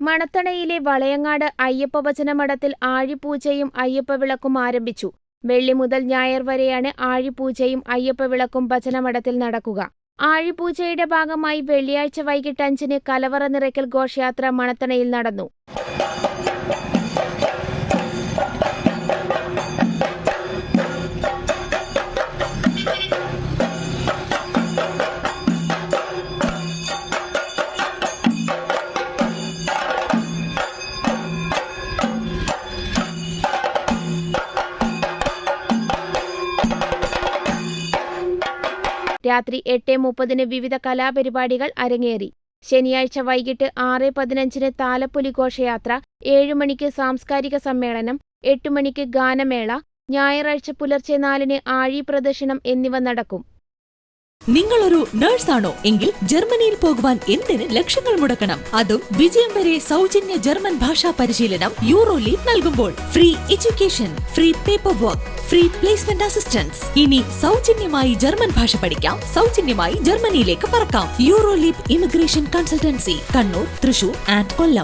മണത്തണയിലെ വളയങ്ങാട് അയ്യപ്പഭജന മഠത്തിൽ ആഴിപൂജയും അയ്യപ്പവിളക്കും ആരംഭിച്ചു. വെള്ളി മുതൽ ഞായർ വരെയാണ് ആഴിപൂജയും അയ്യപ്പവിളക്കും ഭജനമഠത്തിൽ നടക്കുക. ആഴിപൂജയുടെ ഭാഗമായി വെള്ളിയാഴ്ച വൈകിട്ട് 5-ന് കലവറ നിറയ്ക്കൽ ഘോഷയാത്ര മണത്തണയിൽ നടന്നു. രാത്രി 8:30-ന് വിവിധ കലാപരിപാടികൾ അരങ്ങേറി. ശനിയാഴ്ച വൈകിട്ട് 6:15-ന് താലപ്പൊലി ഘോഷയാത്ര, 7 മണിക്ക് സാംസ്കാരിക സമ്മേളനം, 8 മണിക്ക് ഗാനമേള, ഞായറാഴ്ച പുലർച്ചെ 4-ന് ആഴി പ്രദക്ഷിണം എന്നിവ നടക്കും. നിങ്ങളൊരു നഴ്സാണോ എങ്കിൽ ജർമ്മനിയിൽ പോകുവാൻ എന്തിന് ലക്ഷങ്ങൾ മുടക്കണം? അതും വിജയം വരെ സൗജന്യ ജർമ്മൻ ഭാഷാ പരിശീലനം യൂറോലീപ് നൽകുമ്പോൾ. Free education, free paper work, free placement assistance. ഇനി സൗജന്യമായി ജർമ്മൻ ഭാഷ പഠിക്കാം, സൗജന്യമായി ജർമ്മനിയിലേക്ക് പറക്കാം. Euroleap immigration consultancy, Kannur, Thrissur and Kollam.